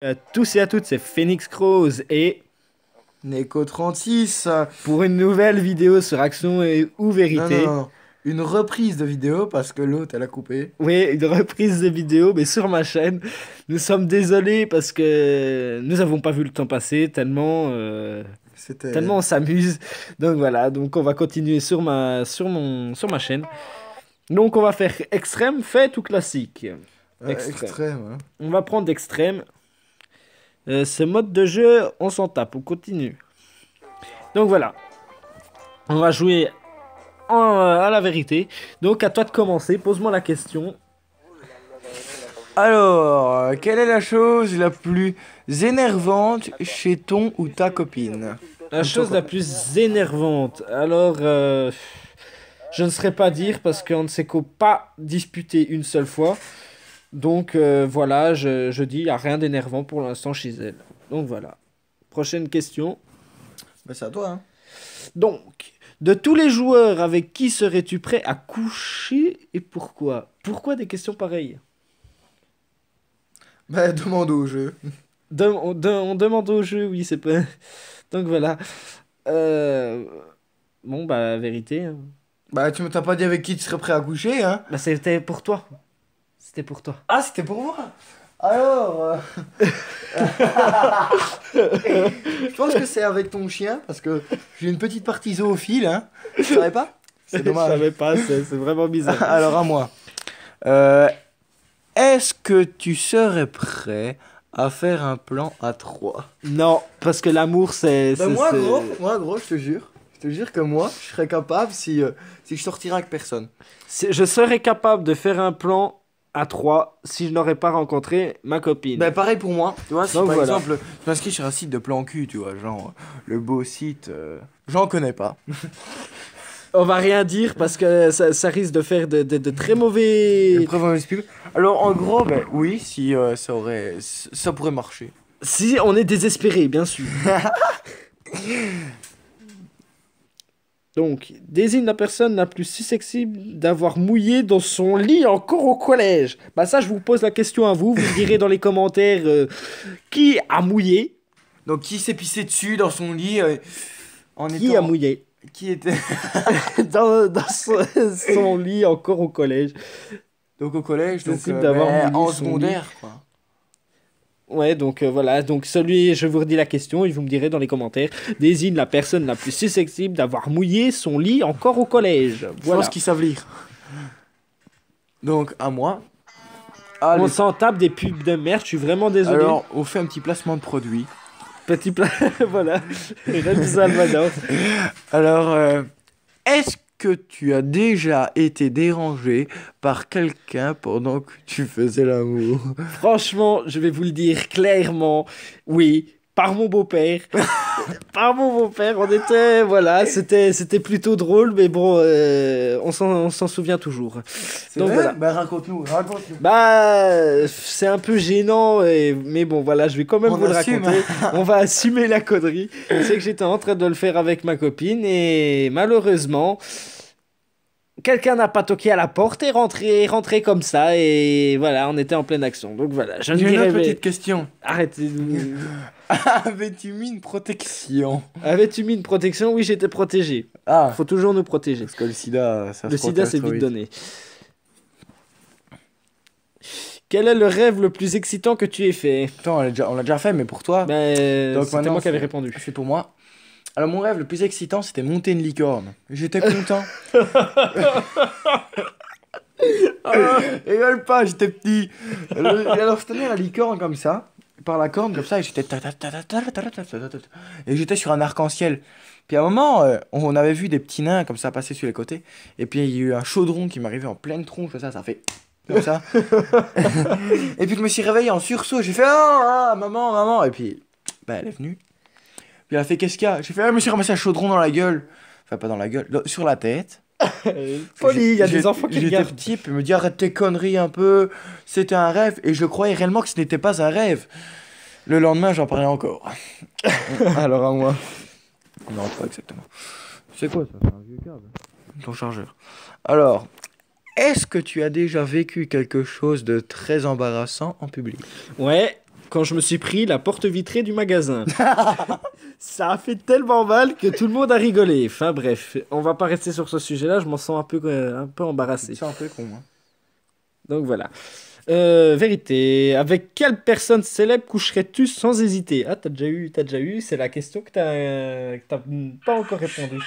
À tous et à toutes, c'est Phoenix Crows et Neko 36. pour une nouvelle vidéo sur Action et ou Non, non, Vérité. non. Une reprise de vidéo parce que l'autre, elle a coupé. Oui, une reprise de vidéo, mais sur ma chaîne. Nous sommes désolés parce que nous n'avons pas vu le temps passer C'était tellement on s'amuse. Donc voilà, donc on va continuer sur ma chaîne. Donc on va faire extrême, fait ou classique. Extrême. extrême. Hein. On va prendre extrême. Ce mode de jeu, on s'en tape, on continue. Donc voilà, on va jouer à la vérité. Donc à toi de commencer, pose-moi la question. Alors, quelle est la chose la plus énervante chez ton ou ta copine? La Ou ton chose la copain. plus énervante. Alors, je ne saurais pas dire parce qu'on ne s'est qu'au pas disputé une seule fois. Donc voilà, je dis, il n'y a rien d'énervant pour l'instant chez elle. Donc voilà. Prochaine question. Bah, c'est à toi, hein. Donc, de tous les joueurs, avec qui serais-tu prêt à coucher et pourquoi? Pourquoi des questions pareilles? Bah, demande au jeu. On demande au jeu, oui, c'est pas. Donc voilà. Euh, Bon, bah, vérité, hein. Bah, tu t'as pas dit avec qui tu serais prêt à coucher, hein? Bah, c'était pour toi. C'était pour toi. Ah, c'était pour moi. Alors, je pense que c'est avec ton chien parce que j'ai une petite partie zoophile, hein. Tu savais pas? C'est Je dommage. savais pas, c'est vraiment bizarre. Alors à moi. Euh, Est-ce que tu serais prêt à faire un plan à 3? Non, parce que l'amour, c'est. Ben moi gros, je te jure. Je te jure que moi, je serais capable si je sortirais avec personne. Je serais capable de faire un plan à 3 si je n'aurais pas rencontré ma copine. Ben pareil pour moi. Tu vois, si Donc par voilà. exemple, je m'inscris sur un site de plan cul, tu vois, genre le beau site, j'en connais pas. On va rien dire parce que ça risque de faire de très mauvais. Épreuve mauvaise pub. Alors en gros, ben oui, si ça pourrait marcher. Si on est désespéré, bien sûr. Donc, désigne la personne la plus susceptible d'avoir mouillé dans son lit encore au collège. Bah ça, je vous pose la question à vous. Vous me direz dans les commentaires qui a mouillé. Donc qui s'est pissé dessus dans son lit en Qui a étant mouillé qui était dans son lit encore au collège. donc au collège, donc Susceptible d'avoir mouillé en son lit. secondaire quoi. Ouais, donc voilà. Donc celui, je vous redis la question et vous me direz dans les commentaires. Désigne la personne la plus susceptible d'avoir mouillé son lit encore au collège. Je Voilà. pense qu'ils savent lire. Donc à moi. On Allez. s'en tape des pubs de merde. Je suis vraiment désolé. Alors on fait un petit placement de produit. Petit plat, voilà. Red Salvador. Alors est-ce que tu as déjà été dérangé par quelqu'un pendant que tu faisais l'amour? Franchement, je vais vous le dire clairement. Oui, par mon beau-père. Par mon beau-père, on était, voilà, c'était plutôt drôle, mais bon, on s'en souvient toujours. C'est Donc vrai. voilà. Bah raconte-nous, raconte-nous. Bah, c'est un peu gênant, mais bon, voilà, je vais quand même On vous le assume. raconter. On va assumer la connerie. C'est que j'étais en train de le faire avec ma copine et malheureusement, quelqu'un n'a pas toqué à la porte et rentré comme ça et voilà, on était en pleine action. Donc voilà, je ne J'ai une dirai autre pas. petite question. Arrêtez. Avais-tu mis une protection? Avais-tu mis une protection? Oui, j'étais protégé. Ah, Faut toujours nous protéger. parce que le sida, ça Le se sida, propage c'est trop vite donné. Quel est le rêve le plus excitant que tu aies fait? Attends, on l'a déjà fait, mais pour toi. Ben, Donc c'était maintenant, moi qui avais c'est- répondu. C'est pour moi. Alors mon rêve le plus excitant, c'était monter une licorne. J'étais content. Rigole pas, j'étais petit. Alors je tenais la licorne comme ça, par la corne comme ça, et j'étais et j'étais sur un arc-en-ciel. Puis à un moment, on avait vu des petits nains comme ça passer sur les côtés, et puis il y a eu un chaudron qui m'arrivait en pleine tronche, ça fait comme ça. Et puis je me suis réveillé en sursaut, j'ai fait ah, maman, maman, et puis bah, elle est venue. Puis elle a fait qu'est-ce qu'il y a? J'ai fait ah, je me suis ramassé un chaudron dans la gueule, enfin pas dans la gueule, sur la tête. Poli, il y a des enfants qui J'étais regardent. petit, puis il me dit arrête tes conneries un peu, c'était un rêve, et je croyais réellement que ce n'était pas un rêve. Le lendemain, j'en parlais encore. Alors à moi. Non, pas exactement. C'est quoi ça? C'est un vieux câble. Ton chargeur. Alors, est-ce que tu as déjà vécu quelque chose de très embarrassant en public? Ouais, quand je me suis pris la porte vitrée du magasin. Ça a fait tellement mal que tout le monde a rigolé. Enfin bref, on va pas rester sur ce sujet-là, je m'en sens un peu embarrassé. C'est un peu con, hein. Donc voilà. Vérité, avec quelle personne célèbre coucherais-tu sans hésiter? Ah, t'as déjà eu, c'est la question que t'as pas encore répondu.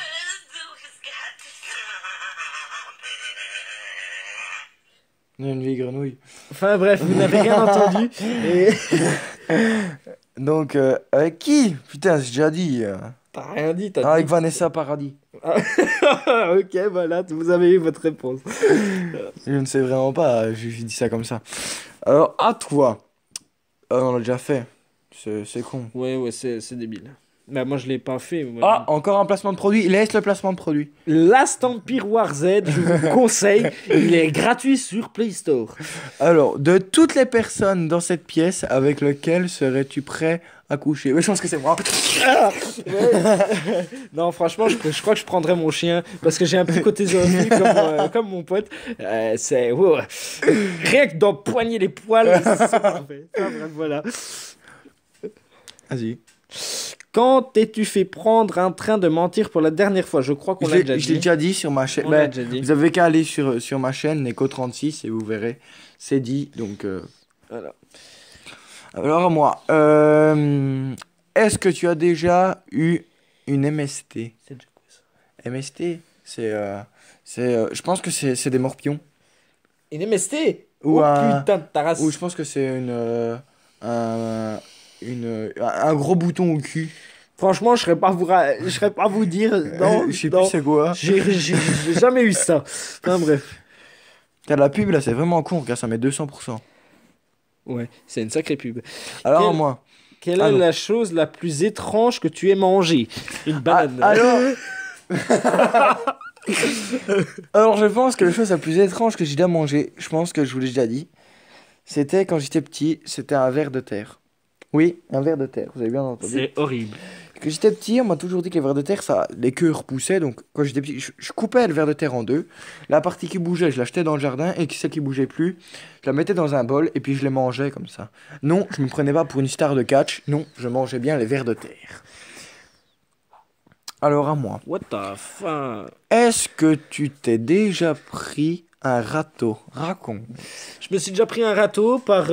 Une vieille grenouille. Enfin bref, vous n'avez rien entendu. Et... Donc, avec qui? Putain, j'ai déjà dit. T'as rien dit, t'as Avec dit. Vanessa Paradis. Ok, voilà, vous avez eu votre réponse. Je ne sais vraiment pas, j'ai dit ça comme ça. Alors, à toi. On l'a déjà fait. C'est con. Ouais, c'est débile. Bah, moi, je l'ai pas fait. Moi. Ah, encore un placement de produit. Laisse le placement de produit. Last Empire War Z, je vous conseille, il est gratuit sur Play Store. Alors, de toutes les personnes dans cette pièce, avec lesquelles serais-tu prêt à coucher? Oui, je pense que c'est moi. Non, franchement, je crois que je prendrais mon chien parce que j'ai un petit côté zoophile comme mon pote. C'est wow. Rien que d'empoigner les poils, c'est parfait. Enfin, bref, voilà. Vas-y. Quand t'es-tu fait prendre un train de mentir pour la dernière fois? Je crois qu'on l'a déjà Je l'ai dit. déjà dit sur ma chaîne. On l'a Ben, déjà dit. vous avez qu'à aller sur ma chaîne, Neko36, et vous verrez. C'est dit. Donc, Voilà. alors, moi. Est-ce que tu as déjà eu une MST? C'est déjà quoi ça? MST, je pense que c'est des morpions. Une MST? Ou Oh un- putain de ta race. Ou je pense que c'est un gros bouton au cul. Franchement, je serais pas vous dire. Non, Je sais non. plus c'est quoi. J'ai jamais eu ça. Enfin bref. Regarde la pub là, c'est vraiment con. Regarde, ça met 200%. Ouais, c'est une sacrée pub. Alors, Quel- moi. Quelle Ah est non. la chose la plus étrange que tu aies mangée? Une banane. Alors. Alors, je pense que la chose la plus étrange que j'ai déjà mangé, je pense que je vous l'ai déjà dit, c'était quand j'étais petit, c'était un ver de terre. Oui, un ver de terre, vous avez bien entendu. C'est horrible. Quand j'étais petit, on m'a toujours dit que les vers de terre, ça, les queues repoussaient. Donc, quand j'étais petit, je coupais le ver de terre en deux. La partie qui bougeait, je l'achetais dans le jardin. Et celle qui bougeait plus, je la mettais dans un bol. Et puis, je les mangeais comme ça. Non, je me prenais pas pour une star de catch. Non, je mangeais bien les vers de terre. Alors, à moi. What the fuck? Est-ce que tu t'es déjà pris un râteau? Raconte. Je me suis déjà pris un râteau par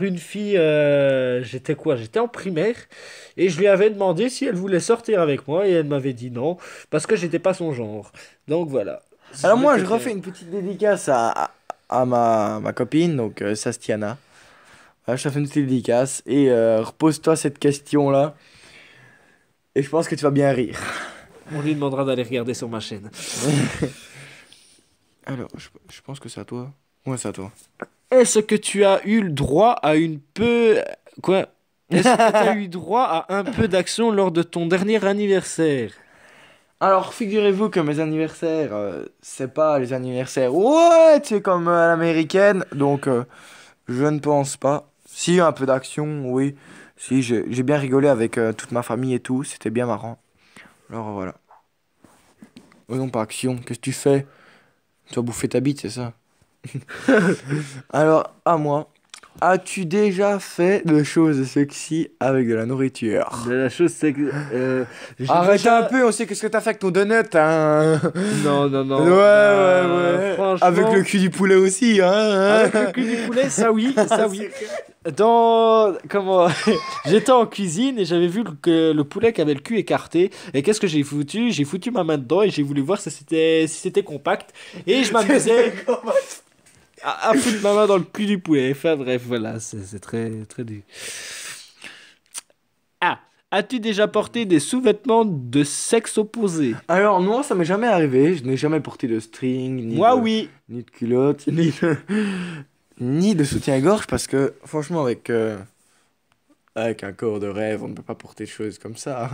une fille. J'étais quoi? J'étais en primaire. Et je lui avais demandé si elle voulait sortir avec moi. Et elle m'avait dit non. Parce que j'étais pas son genre. Donc voilà. Alors, moi, m'étais je fait- refais une petite dédicace à ma copine, donc Sastiana. Voilà, je te fais une petite dédicace. Et repose-toi cette question-là. Et je pense que tu vas bien rire. On lui demandera d'aller regarder sur ma chaîne. Alors, je pense que c'est à toi. Ouais, c'est à toi. Est-ce que tu as eu le droit à une peu... Quoi? Est-ce que tu as eu droit à un peu d'action lors de ton dernier anniversaire? Alors, figurez-vous que mes anniversaires, c'est pas les anniversaires. Ouais, tu sais, comme à l'américaine. Donc, je ne pense pas. Si, un peu d'action, oui. Si, j'ai bien rigolé avec toute ma famille et tout. C'était bien marrant. Alors, voilà. Oh non, pas action. Qu'est-ce que tu fais? Tu vas bouffer ta bite, c'est ça? Alors, à moi. As-tu déjà fait de choses sexy avec de la nourriture? La chose, c'est que... Arrête un peu, on sait qu'est-ce que t'as fait avec ton donut, hein. Non, non, non. Ouais. Franchement... Avec le cul du poulet aussi, hein. Avec le cul du poulet, ça oui, ça oui. Dans... Comment... J'étais en cuisine et j'avais vu le poulet qui avait le cul écarté. Et qu'est-ce que j'ai foutu? J'ai foutu ma main dedans et j'ai voulu voir si c'était compact. Et je m'amusais à foutre ma main dans le cul du poulet. Enfin bref, voilà, c'est très, très dur. Ah, as-tu déjà porté des sous-vêtements de sexe opposé? Alors, non, ça m'est jamais arrivé. Je n'ai jamais porté de string, Moi, oui. ni de culotte, ni de soutien-gorge parce que, franchement, avec un corps de rêve, on ne peut pas porter de choses comme ça.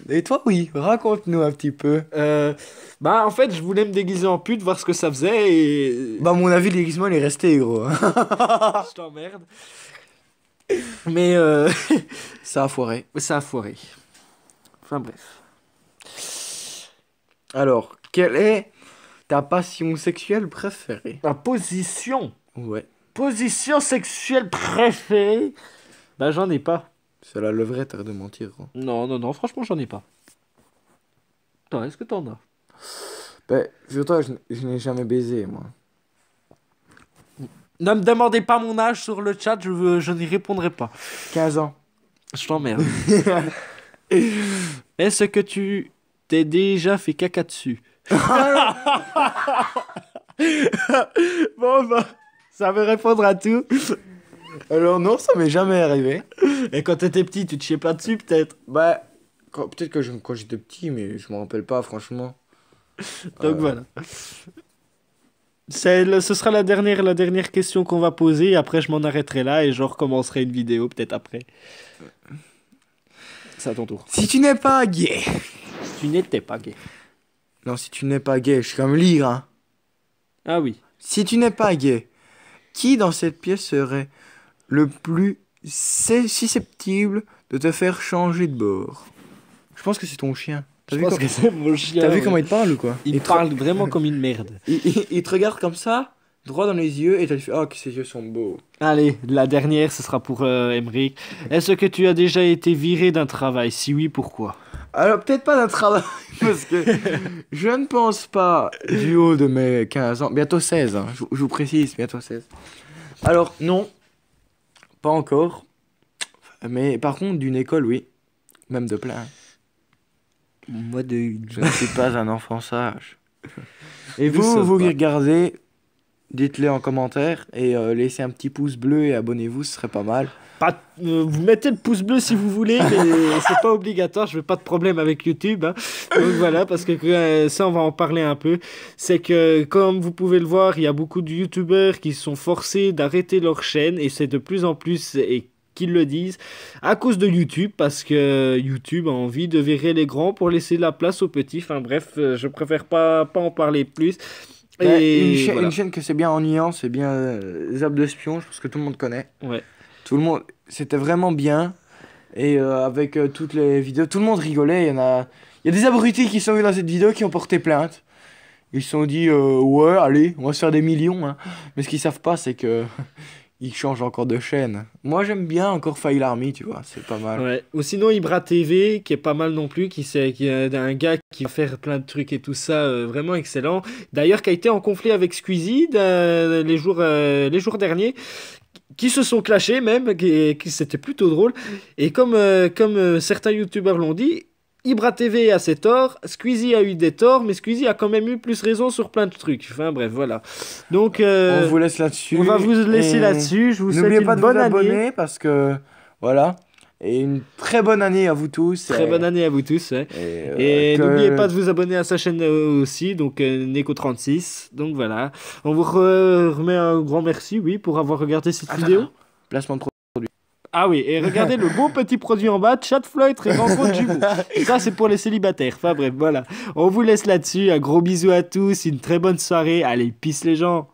Et toi, oui, raconte-nous un petit peu. Bah, en fait, je voulais me déguiser en pute, voir ce que ça faisait et. Bah, à mon avis, le déguisement, il est resté, gros. Je t'emmerde. Mais Ça a foiré. ça a foiré. Enfin bref. Alors, quelle est ta passion sexuelle préférée? La position. Ouais. Position sexuelle préférée? Bah, j'en ai pas. C'est la levrette, arrête de mentir, gros. Non, non, non, franchement, j'en ai pas. Toi, est-ce que t'en as? Ben, figure-toi, je n'ai jamais baisé, moi. Ne me demandez pas mon âge sur le chat, je n'y répondrai pas. 15 ans. Je t'emmerde. Est-ce que tu t'es déjà fait caca dessus? Bon, bah, ça veut répondre à tout. Alors non, ça m'est jamais arrivé. Et quand t'étais petit, tu te chiais pas dessus, peut-être? Bah, peut-être que quand j'étais petit, mais je me rappelle pas, franchement. Donc voilà. Ce sera la dernière question qu'on va poser. Après, je m'en arrêterai là et je recommencerai une vidéo peut-être après. C'est à ton tour. Si tu n'es pas gay. Tu n'étais pas gay. Non, si tu n'es pas gay, je suis comme lire, hein. Ah oui. Si tu n'es pas gay, qui dans cette pièce serait le plus susceptible de te faire changer de bord? Je pense que c'est ton chien. Je pense que c'est mon chien. T'as vu ouais. comment il te parle ou quoi? Il parle vraiment comme une merde. Il te regarde comme ça, droit dans les yeux, et tu fais, oh, que ses yeux sont beaux. Allez, la dernière, ce sera pour Emmerich. Est-ce que tu as déjà été viré d'un travail? Si oui, pourquoi? Alors, peut-être pas d'un travail, parce que je ne pense pas, du haut de mes 15 ans, bientôt 16, hein, je vous précise, bientôt 16. Alors, non, pas encore, mais par contre, d'une école, oui, même de plein. Moi de une. Je ne suis pas un enfant sage. Et Nous sommes vous qui pas. regardez, dites-le en commentaire, et laissez un petit pouce bleu et abonnez-vous, ce serait pas mal. Vous mettez le pouce bleu si vous voulez, mais c'est pas obligatoire. Je veux pas de problème avec YouTube. Hein. Donc voilà, parce que ça, on va en parler un peu. C'est que, comme vous pouvez le voir, il y a beaucoup de YouTubeurs qui sont forcés d'arrêter leur chaîne, et c'est de plus en plus et qu'ils le disent à cause de YouTube, parce que YouTube a envie de virer les grands pour laisser la place aux petits. Enfin bref, je préfère pas en parler plus. Et voilà. Une chaîne que c'est bien ennuyant, c'est bien Zap de Spion, je pense que tout le monde connaît. Ouais. Tout le monde, c'était vraiment bien. Et avec toutes les vidéos, tout le monde rigolait. Il y a des abrutis qui sont venus dans cette vidéo qui ont porté plainte. Ils se sont dit, ouais, allez, on va se faire des millions. Hein. Mais ce qu'ils savent pas, c'est que ils changent encore de chaîne. Moi, j'aime bien encore Fail Army, tu vois, c'est pas mal. Ouais. Ou sinon Ibra TV, qui est pas mal non plus, qui est un gars qui va faire plein de trucs et tout ça, vraiment excellent. D'ailleurs, qui a été en conflit avec Squeezie les jours derniers, qui se sont clashés même, qui c'était plutôt drôle. Et comme certains youtubeurs l'ont dit, Ibra TV a ses torts, Squeezie a eu des torts, mais Squeezie a quand même eu plus raison sur plein de trucs. Enfin bref, voilà. Donc On vous laisse là-dessus. on va vous laisser Et là-dessus. Je vous souhaite n'oubliez pas une de vous bonne année. abonner parce que, voilà. Et une très bonne année à vous tous. Très bonne année à vous tous. Ouais. Et Et n'oubliez pas de vous abonner à sa chaîne aussi, donc Neko36. Donc voilà. On vous remet un grand merci, oui, pour avoir regardé cette vidéo. Placement de produit. Ah oui, et regardez le beau petit produit en bas, Chat Floyd, très rencontre jumeaux. Ça, c'est pour les célibataires. Enfin bref, voilà. On vous laisse là-dessus. Un gros bisou à tous, une très bonne soirée. Allez, peace les gens.